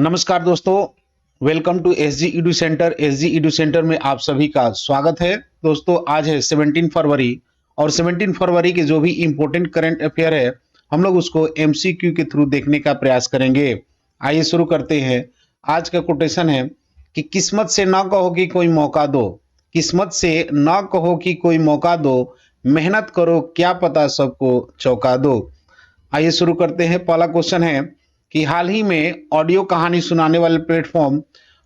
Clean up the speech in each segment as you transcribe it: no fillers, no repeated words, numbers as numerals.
नमस्कार दोस्तों, welcome to SG edu centre. SG edu centre में आप सभी का स्वागत है। दोस्तों, आज है 17 फरवरी और 17 फरवरी के जो भी इम्पोर्टेंट करंट अफेयर है, हम लोग उसको एमसीक्यू के थ्रू देखने का प्रयास करेंगे। आइए शुरू करते हैं। आज का कोटेशन है कि किस्मत से ना कहो कि कोई मौका दो, किस्मत से ना कहो कि कोई मौका दो, मेहनत करो क्या पता सबको चौंका दो। आइए शुरू करते हैं। पहला क्वेश्चन है कि हाल ही में ऑडियो कहानी सुनाने वाले प्लेटफॉर्म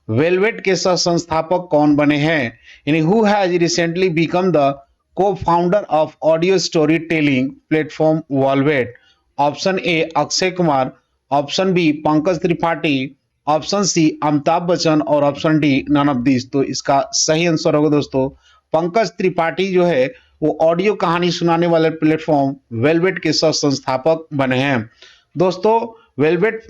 वेलवेट के सह संस्थापक कौन बने हैं? यानी who has recently become the co founder of audio story telling platform Velvet? Option A Akshay Kumar, option B Pankaj Tripathi, option C Amitabh Bachchan और option D none of this. तो इसका सही आंसर होगा दोस्तों पंकज त्रिपाठी जो है वो ऑडियो कहानी सुनाने वाले प्लेटफॉर्म वेलवेट के सह संस्थापक बने हैं। दोस्तों, वेलवेट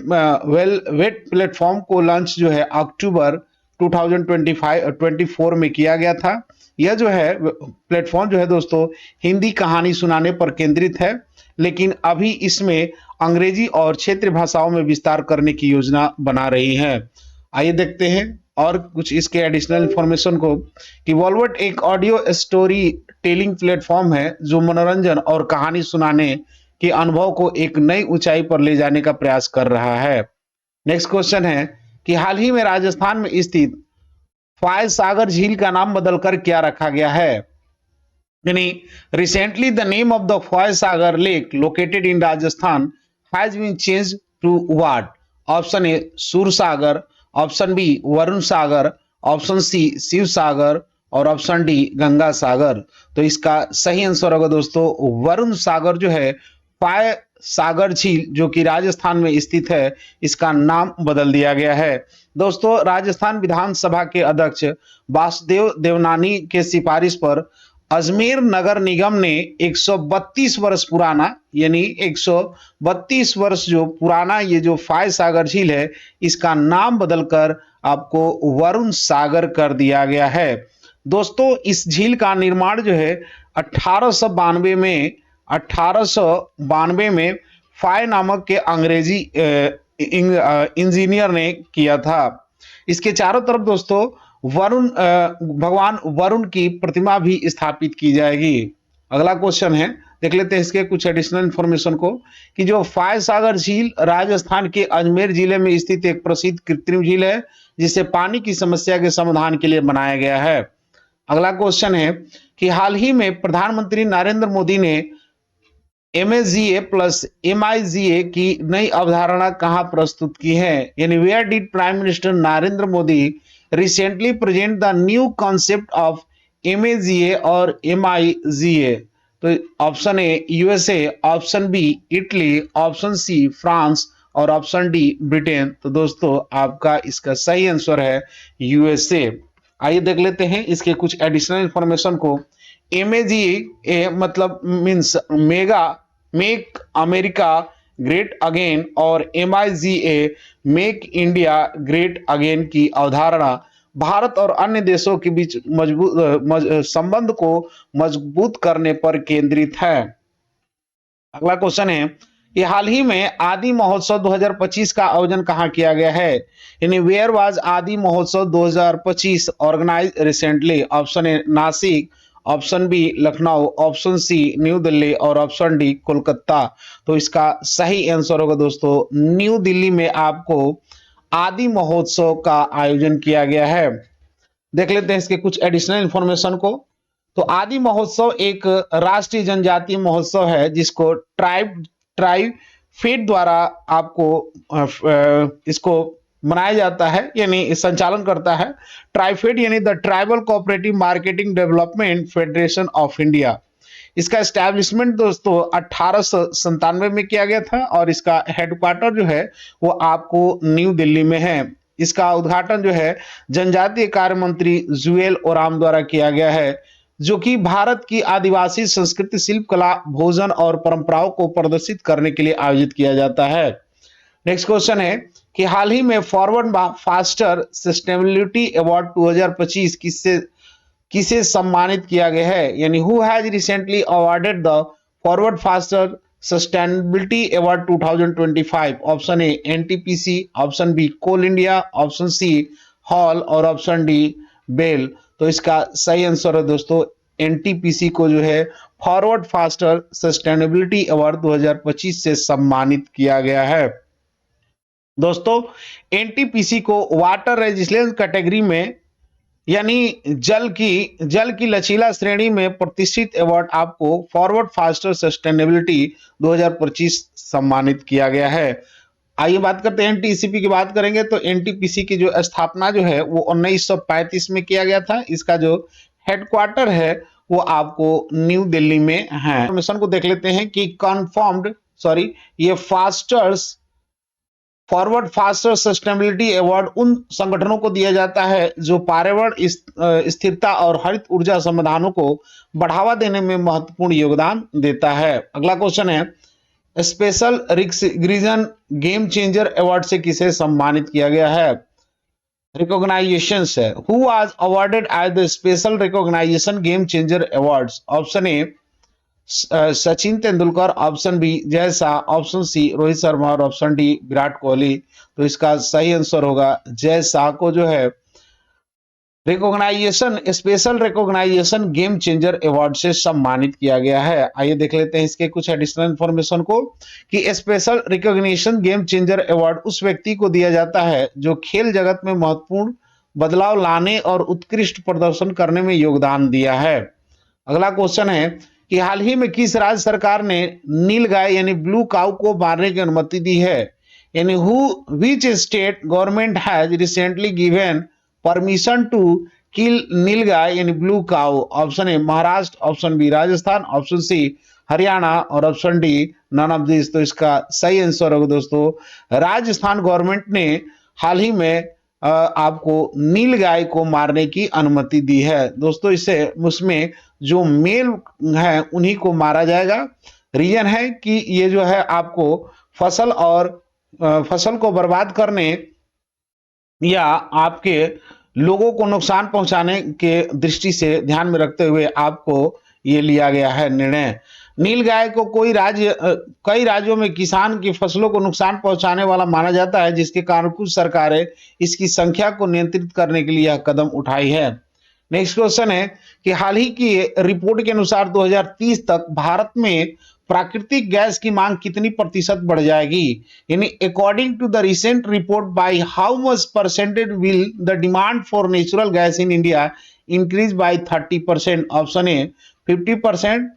प्लेटफॉर्म को लॉन्च जो है अक्टूबर 2024 में किया गया था। यह जो है प्लेटफॉर्म जो है दोस्तों हिंदी कहानी सुनाने पर केंद्रित है, लेकिन अभी इसमें अंग्रेजी और क्षेत्रीय भाषाओं में विस्तार करने की योजना बना रही है। आइए देखते हैं और कुछ इसके एडिशनल इंफॉर्मेशन को कि वेलवेट एक ऑडियो स्टोरी टेलिंग प्लेटफॉर्म है जो मनोरंजन और कहानी सुनाने के अनुभव को एक नई ऊंचाई पर ले जाने का प्रयास कर रहा है। नेक्स्ट क्वेश्चन है कि हाल ही में राजस्थान में स्थित फॉय सागर झील का नाम बदलकर क्या रखा गया है? यानी recently the name of the Foy Sagar lake located in Rajasthan has been change to what? Option A Sur Sagar, option B Varun Sagar, option C Shiv Sagar और ऑप्शन डी गंगा सागर। तो इसका सही आंसर होगा दोस्तों वरुण सागर जो है फॉय सागर झील जो कि राजस्थान में स्थित है, इसका नाम बदल दिया गया है। दोस्तों, राजस्थान विधानसभा के अध्यक्ष वासुदेव देवनानी के सिफारिश पर अजमेर नगर निगम ने 132 वर्ष पुराना यानी 132 वर्ष जो पुराना ये जो फॉय सागर झील है, इसका नाम बदलकर आपको वरुण सागर कर दिया गया है। दोस्तों, इस झील का निर्माण जो है 1892 में फॉय नामक के अंग्रेजी इंजीनियर ने किया था। इसके चारों तरफ दोस्तों भगवान वरुण की प्रतिमा भी स्थापित की जाएगी। अगला क्वेश्चन है, देख लेते हैं इसके कुछ एडिशनल इंफॉर्मेशन को कि जो फॉय सागर झील राजस्थान के अजमेर जिले में स्थित एक प्रसिद्ध कृत्रिम झील है जिसे पानी की समस्या के समाधान के लिए बनाया गया है। अगला क्वेश्चन है कि हाल ही में प्रधानमंत्री नरेंद्र मोदी ने MSGA प्लस MIGA की नई अवधारणा कहां प्रस्तुत की है? यानी where did prime minister Narendra Modi recently present the new concept of MSGA और MIGA? तो option A USA, option B Italy, option C France और ऑप्शन डी ब्रिटेन। तो दोस्तों आपका इसका सही आंसर है USA। आइए देख लेते हैं इसके कुछ एडिशनल इंफॉर्मेशन को। MAGA मतलब means make America great again और MIGA make India great again की अवधारणा भारत और अन्य देशों के बीच संबंध को मजबूत करने पर केंद्रित है। अगला क्वेश्चन है कि हाल ही में आदि महोत्सव 2025 का आयोजन कहां किया गया है? यानी where was Aadi Mahotsav 2025 organise recently? Option A Nashik, option B Lucknow, option C new Delhi और ऑप्शन डी कोलकाता। तो इसका सही आंसर होगा दोस्तों न्यू दिल्ली में आपको आदि महोत्सव का आयोजन किया गया है। देख लेते हैं इसके कुछ एडिशनल इंफॉर्मेशन को। तो आदि महोत्सव एक राष्ट्रीय जनजातीय महोत्सव है जिसको ट्राइफेड द्वारा आपको इसको मनाया जाता है यानी संचालन करता है। ट्राइफेड यानी the tribal cooperative marketing development federation of India. इसका एस्टैब्लिशमेंट दोस्तों 1897 में किया गया था और इसका हेडक्वार्टर जो है वो आपको न्यू दिल्ली में है। इसका उद्घाटन जो है जनजातीय कार्य मंत्री जुएल ओराम द्वारा किया गया है, जो कि भारत की आदिवासी संस्कृति, शिल्पकला, भोजन और परंपराओं को प्रदर्शित करने के लिए आयोजित किया जाता है। नेक्स्ट क्वेश्चन है कि हाल ही में फॉरवर्ड फास्टर सस्टेनेबिलिटी अवार्ड 2025 किसे सम्मानित किया गया है? यानी who has recently awarded the forward faster sustainability award 2025? Option A NTPC, option B Coal India, option C HAL और ऑप्शन डी बेल। तो इसका सही आंसर है दोस्तों एनटीपीसी को जो है फॉरवर्ड फास्टर सस्टेनेबिलिटी अवार्ड 2025 से सम्मानित किया गया है। दोस्तों एनटीपीसी को वाटर रेजिस्टेंस कैटेगरी में यानी जल की लचीला श्रेणी में प्रतिष्ठित अवार्ड आपको फॉरवर्ड फास्टर सस्टेनेबिलिटी 2025 सम्मानित किया गया है। आइए बात करते हैं एनटीसीपी की बात करेंगे तो एनटीपीसी की जो स्थापना जो है वो 1935 में किया गया था। इसका जो हेडक्वार्टर है वो आपको न्यू दिल्ली में है। मिशन को देख लेते हैं कि ये फॉरवर्ड फास्टर सस्टेनेबिलिटी अवार्ड उन संगठनों को दिया जाता है जो पर्यावरण स्थिरता और हरित ऊर्जा समाधानों को बढ़ावा देने में महत्वपूर्ण योगदान देता है। अगला क्वेश्चन है special recognition game changer award से किसे सम्मानित किया गया है? रिकॉग्नाइजेशन है। Who was awarded as the special recognition game changer awards? Option A Sachin Tendulkar, option B Jay Shah, option C Rohit Sharma और ऑप्शन डी विराट कोहली। तो इसका सही आंसर होगा जय शाह को जो है special recognition game changer award से सम्मानित किया गया है। आइए देख लेते हैं इसके कुछ एडिशनल इंफॉर्मेशन को कि special recognition game changer award उस व्यक्ति को दिया जाता है जो खेल जगत में महत्वपूर्ण बदलाव लाने और उत्कृष्ट प्रदर्शन करने में योगदान दिया है। अगला क्वेश्चन है कि हाल ही में किस राज्य सरकार ने नील गाय यानी ब्लू काउ को मारने की अनुमति दी है? यानी which state government has recently given permission to kill nilgai यानी blue cow? Option A Maharashtra, option B Rajasthan, option C Haryana और option D none of this. तो इसका सही आंसर होगा दोस्तों राजस्थान गवर्नमेंट ने हाल ही में आपको नील गाय को मारने की अनुमति दी है। दोस्तों उसमें जो मेल है उन्हीं को मारा जाएगा। रीजन है कि ये जो है आपको फसल को बर्बाद करने या आपके लोगों को नुकसान पहुंचाने के दृष्टि से ध्यान में रखते हुए आपको ये लिया गया है निर्णय। नील गाय को कई राज्यों में किसान की फसलों को नुकसान पहुंचाने वाला माना जाता है, जिसके कारण कुछ सरकारें इसकी संख्या को नियंत्रित करने के लिए यह कदम उठाई है। नेक्स्ट क्वेश्चन है कि हाल ही की रिपोर्ट के अनुसार 2030 तक भारत में प्राकृतिक गैस की मांग कितनी प्रतिशत बढ़ जाएगी? यानी according to the recent report by how much percentage will the demand for natural gas in India increase by 30%? Option A 50%,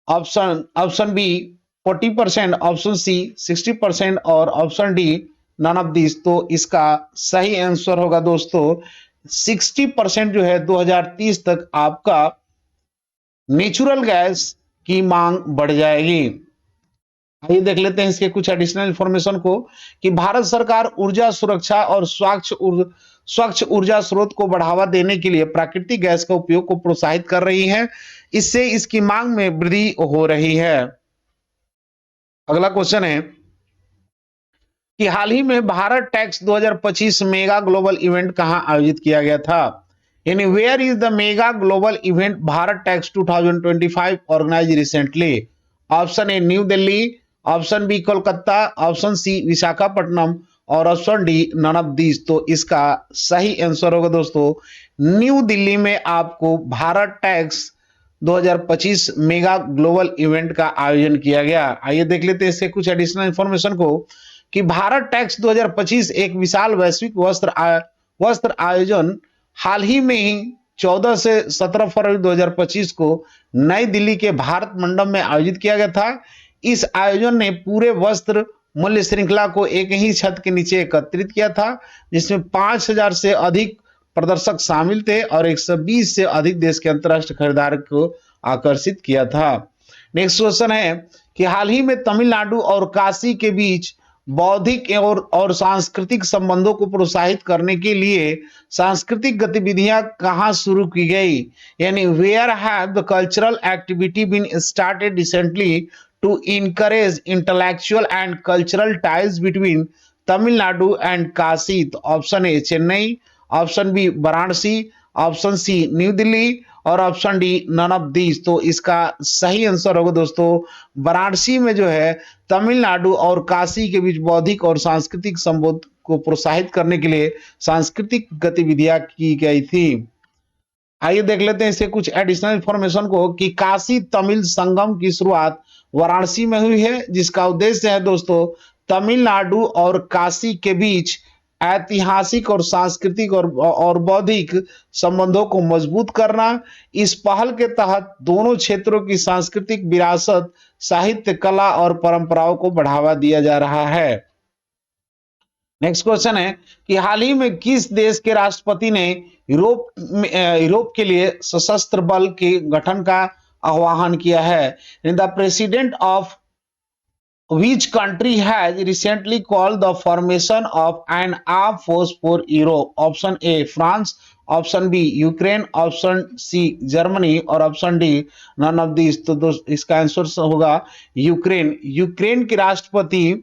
option B 40%, option C 60% और option D none of this. तो इसका सही आंसर होगा दोस्तों 60% जो है 2030 तक आपका नेचुरल गैस की मांग बढ़ जाएगी। आइए देख लेते हैं इसके कुछ एडिशनल इंफॉर्मेशन को कि भारत सरकार ऊर्जा सुरक्षा और स्वच्छ ऊर्जा स्रोत को बढ़ावा देने के लिए प्राकृतिक गैस का उपयोग को प्रोत्साहित कर रही है। इससे इसकी मांग में वृद्धि हो रही है। अगला क्वेश्चन है कि हाल ही में Bharat Tex 2025 mega global event कहां आयोजित किया गया था? यानी where is the mega global event Bharat Tex 2025 organise recently? Option A New Delhi, option B Kolkata, option C Visakhapatnam और option D none of this. तो इसका सही आंसर होगा दोस्तों न्यू दिल्ली में आपको Bharat Tex 2025 mega global event का आयोजन किया गया। आइए देख लेते हैं इसके कुछ एडिशनल इंफॉर्मेशन को कि भारत टैक्स 2025 एक विशाल वैश्विक वस्त्र आयोजन हाल ही में ही 14 से 17 फरवरी 2025 को नई दिल्ली के भारत मंडप में आयोजित किया गया था। इस आयोजन ने पूरे वस्त्र मूल्य श्रृंखला को एक ही छत के नीचे एकत्रित किया था, जिसमें 5000 से अधिक प्रदर्शक शामिल थे और 120 से अधिक देश के अंतर्राष्ट्रीय खरीदार को आकर्षित किया था। नेक्स्ट क्वेश्चन है कि हाल ही में तमिलनाडु और काशी के बीच बौद्धिक और सांस्कृतिक संबंधों को प्रोत्साहित करने के लिए सांस्कृतिक गतिविधियां कहां शुरू की गई? यानी where have the cultural activity been started recently to encourage intellectual and cultural ties between Tamil Nadu and Kashi? तो option A Chennai, option B Varanasi, option C new Delhi और option D none of these. तो इसका सही आंसर होगा दोस्तों वाराणसी में जो है तमिलनाडु और काशी के बीच बौद्धिक और सांस्कृतिक संबंध को प्रोत्साहित करने के लिए सांस्कृतिक गतिविधियां की गई थी। आइए देख लेते हैं इससे कुछ एडिशनल इंफॉर्मेशन को कि काशी तमिल संगम की शुरुआत वाराणसी में हुई है, जिसका उद्देश्य है दोस्तों तमिलनाडु और काशी के बीच ऐतिहासिक और सांस्कृतिक और बौद्धिक संबंधों को मजबूत करना। इस पहल के तहत दोनों क्षेत्रों की सांस्कृतिक विरासत, साहित्य, कला और परंपराओं को बढ़ावा दिया जा रहा है। नेक्स्ट क्वेश्चन है कि हाल ही में किस देश के राष्ट्रपति ने यूरोप के लिए सशस्त्र बल के गठन का आह्वान किया है? The president of which country has recently called the formation of an armed force for Europe? Option A France, option B Ukraine, option C Germany और option D none of this. तो दोस्त इसका आंसर होगा Ukraine. Ukraine के राष्ट्रपति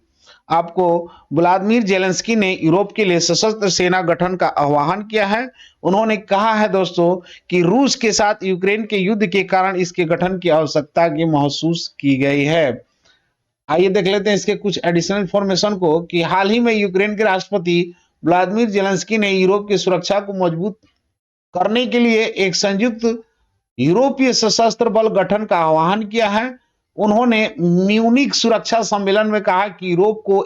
आपको Vladimir Zelensky ने Europe के लिए सशस्त्र सेना गठन का आह्वान किया है। उन्होंने कहा है दोस्तों कि रूस के साथ यूक्रेन के युद्ध के कारण इसके गठन की आवश्यकता की महसूस की गई है। आइए देख लेते हैं इसके कुछ एडिशनल इंफॉर्मेशन को कि हाल ही में यूक्रेन के राष्ट्रपति व्लादिमीर जेलेंस्की ने यूरोप की सुरक्षा को मजबूत करने के लिए एक संयुक्त यूरोपीय सशस्त्र बल गठन का आह्वान किया है। उन्होंने म्यूनिक सुरक्षा सम्मेलन में कहा कि यूरोप को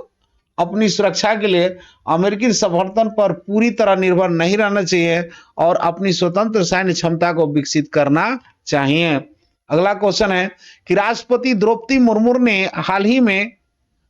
अपनी सुरक्षा के लिए अमेरिकी समर्थन पर पूरी तरह निर्भर नहीं रहना चाहिए और अपनी स्वतंत्र सैन्य क्षमता को विकसित करना चाहिए। अगला क्वेश्चन है कि राष्ट्रपति द्रौपदी मुर्मू ने हाल ही में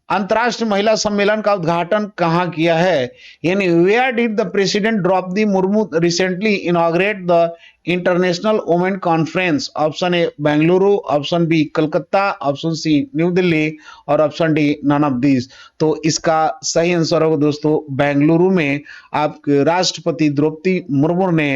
अंतर्राष्ट्रीय महिला सम्मेलन का उद्घाटन कहां किया है? यानी where did the president Droupadi Murmu recently inaugurate the international women conference? Option A Bengaluru, option B Calcutta, option C new Delhi और option D none of this. तो इसका सही आंसर होगा दोस्तों बेंगलुरु में आप राष्ट्रपति द्रौपदी मुर्मू ने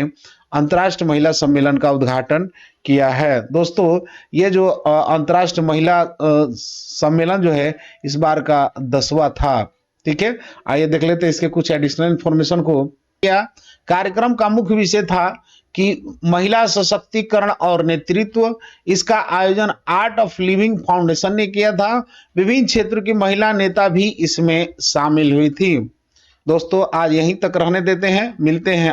अंतर्राष्ट्रीय महिला सम्मेलन का उद्घाटन किया है। दोस्तों ये जो अंतर्राष्ट्रीय महिला सम्मेलन जो है इस बार का 10वां था। ठीक है, आइए देख लेते हैं इसके कुछ एडिशनल इंफॉर्मेशन को। क्या कार्यक्रम का मुख्य विषय था कि महिला सशक्तिकरण और नेतृत्व। इसका आयोजन आर्ट ऑफ लिविंग फाउंडेशन ने किया था। विभिन्न क्षेत्रों की महिला नेता भी इसमें शामिल हुई थी। दोस्तों आज यहीं तक रहने देते हैं, मिलते हैं